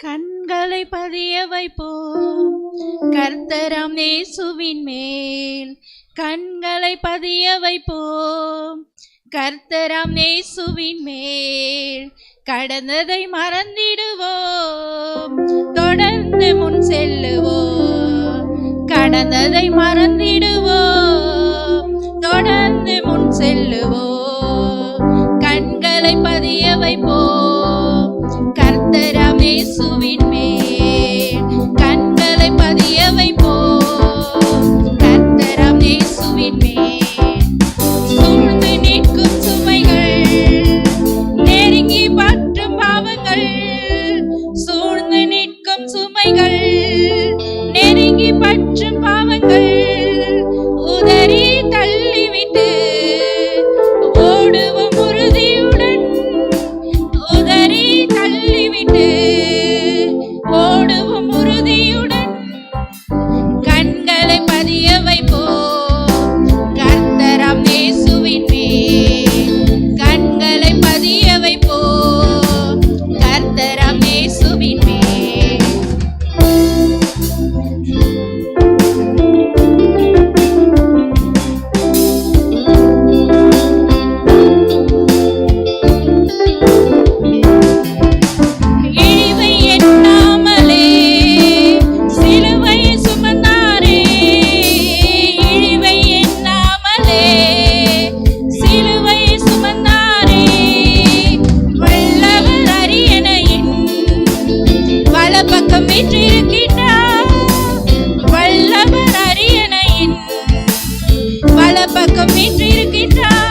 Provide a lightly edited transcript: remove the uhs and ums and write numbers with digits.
கண்களை பதிய வைப்போம் கர்த்தராம் இயேசுவின் மேல். கண்களை பதிய வைப்போம் கர்த்தராம் இயேசுவின் மேல். கடந்ததை மறந்திடுவோம், தொடர்ந்து முன் செல்லுவோம். கடந்ததை மறந்திடுவோம், தொடர்ந்து முன் செல்லுவோம். கண்களை பதிய வைப்போம் கர்த்தராம் இயேசுவின் மேல். கண்களை பதிய வைப்போம் கர்த்தராம் இயேசுவின் மேல். சூழ்ந்து நிற்கும் சுமைகள், நெருங்கி பற்றும் பாவங்கள். சூழ்ந்து நிற்கும் சுமைகள், நெருங்கி பற்றும் பாவங்கள் உதறி தள்ளிவிட்டு ஓடுவோம் உறுதியுடன். உதறி தள்ளிவிட்டு ஓடுவோம் உறுதியுடன். கண்களை பதிய வைப்போம் கர்த்தராம் இயேசுவின் மேல். கண்களை பதிய வைப்போம் கர்த்தராம் இயேசுவின் மேல். இழிவை எண்ணாமலே சிலுவை சுமந்தாரே. இழிவை எண்ணாமலே சிலுவை சுமந்தாரே. வல்லவர் அரியணையின் வலப்பக்கம் வீற்றிருக்கின்றார். வல்லவர் அரியணையின் வலப்பக்கம் வீற்றிருக்கின்றார்.